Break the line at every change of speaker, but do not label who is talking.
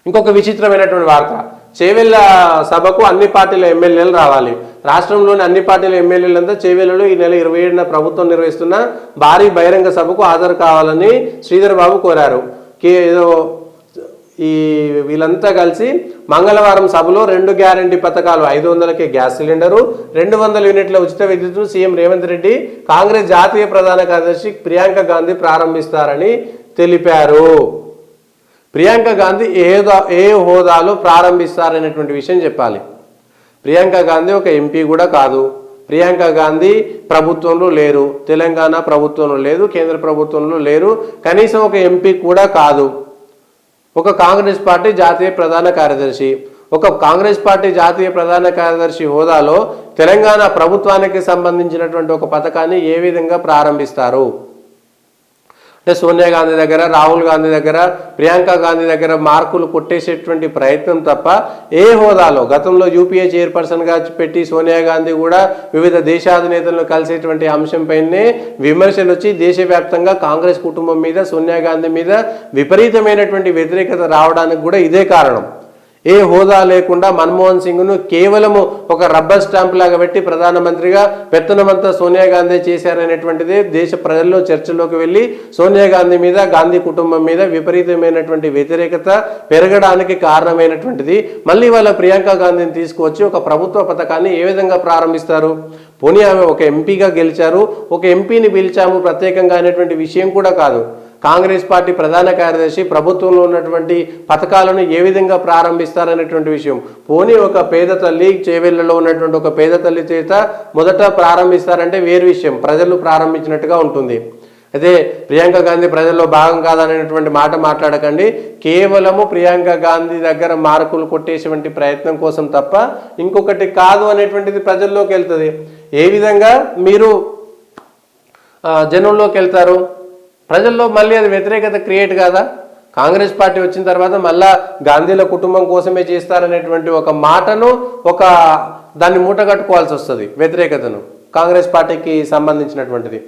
ఇంకొక విచిత్రమైనటువంటి వార్త, చేవెళ్ళ సభకు అన్ని పార్టీల ఎమ్మెల్యేలు రావాలి. రాష్ట్రంలోని అన్ని పార్టీల ఎమ్మెల్యేలంతా చేవెళ్ళలో ఈ నెల 27న ప్రభుత్వం నిర్వహిస్తున్న భారీ బహిరంగ సభకు హాజరు కావాలని శ్రీధర్ బాబు కోరారు. ఏదో వీళ్ళంతా కలిసి మంగళవారం సభలో 2 గ్యారంటీ పథకాలు, 500కే గ్యాస్ సిలిండరు, 200 యూనిట్ల ఉచిత విద్యుత్తును సీఎం రేవంత్ రెడ్డి, కాంగ్రెస్ జాతీయ ప్రధాన కార్యదర్శి ప్రియాంక గాంధీ ప్రారంభిస్తారని తెలిపారు. ప్రియాంక గాంధీ ఏ హోదాలో ప్రారంభిస్తారనేటువంటి విషయం చెప్పాలి. ప్రియాంక గాంధీ ఒక ఎంపీ కూడా కాదు. ప్రియాంక గాంధీ ప్రభుత్వంలో లేరు, తెలంగాణ ప్రభుత్వంలో లేదు, కేంద్ర ప్రభుత్వంలో లేరు, కనీసం ఒక ఎంపీ కూడా కాదు. ఒక కాంగ్రెస్ పార్టీ జాతీయ ప్రధాన కార్యదర్శి. ఒక కాంగ్రెస్ పార్టీ జాతీయ ప్రధాన కార్యదర్శి హోదాలో తెలంగాణ ప్రభుత్వానికి సంబంధించినటువంటి ఒక పథకాన్ని ఏ విధంగా ప్రారంభిస్తారు? అంటే సోనియా గాంధీ దగ్గర, రాహుల్ గాంధీ దగ్గర, ప్రియాంక గాంధీ దగ్గర మార్కులు కొట్టేసేటువంటి ప్రయత్నం తప్ప ఏ హోదాలో, గతంలో యూపీఏ చైర్పర్సన్గా పెట్టి సోనియా గాంధీ కూడా వివిధ దేశాధినేతలను కలిసేటువంటి అంశంపైనే విమర్శలు వచ్చి దేశవ్యాప్తంగా కాంగ్రెస్ కుటుంబం మీద, సోనియా గాంధీ మీద విపరీతమైనటువంటి వ్యతిరేకత రావడానికి కూడా ఇదే కారణం. ఏ హోదా లేకుండా మన్మోహన్ సింగ్ను కేవలము ఒక రబ్బర్ స్టాంప్ లాగా పెట్టి ప్రధానమంత్రిగా పెత్తనమంతా సోనియా గాంధీ చేశారనేటువంటిది దేశ ప్రజల్లో చర్చలోకి వెళ్ళి సోనియా గాంధీ మీద, గాంధీ కుటుంబం మీద విపరీతమైనటువంటి వ్యతిరేకత పెరగడానికి కారణమైనటువంటిది. మళ్ళీ వాళ్ళ ప్రియాంక గాంధీని తీసుకువచ్చి ఒక ప్రభుత్వ పథకాన్ని ఏ విధంగా ప్రారంభిస్తారు? పోనీ ఆమె ఒక ఎంపీగా గెలిచారు, ఒక ఎంపీని పిలిచాము ప్రత్యేకంగా అనేటువంటి విషయం కూడా కాదు. కాంగ్రెస్ పార్టీ ప్రధాన కార్యదర్శి ప్రభుత్వంలో ఉన్నటువంటి పథకాలను ఏ విధంగా ప్రారంభిస్తారనేటువంటి విషయం. పోనీ ఒక పేద తల్లి, చేవెళ్లలో ఉన్నటువంటి ఒక పేద తల్లి చేత మొదట ప్రారంభిస్తారంటే వేరు విషయం, ప్రజలు ప్రారంభించినట్టుగా ఉంటుంది. అదే ప్రియాంక గాంధీ ప్రజల్లో భాగం కాదనేటువంటి మాట మాట్లాడకండి. కేవలము ప్రియాంక గాంధీ దగ్గర మార్కులు కొట్టేసేటువంటి ప్రయత్నం కోసం తప్ప ఇంకొకటి కాదు అనేటువంటిది ప్రజల్లోకి వెళ్తుంది. ఏ విధంగా మీరు జనంలోకి వెళ్తారు? ప్రజల్లో మళ్ళీ అది వ్యతిరేకత క్రియేట్ కాదా? కాంగ్రెస్ పార్టీ వచ్చిన తర్వాత మళ్ళా గాంధీల కుటుంబం కోసమే చేస్తారనేటువంటి ఒక మాటను దాన్ని మూటగట్టుకోవాల్సి వస్తుంది, వ్యతిరేకతను కాంగ్రెస్ పార్టీకి సంబంధించినటువంటిది.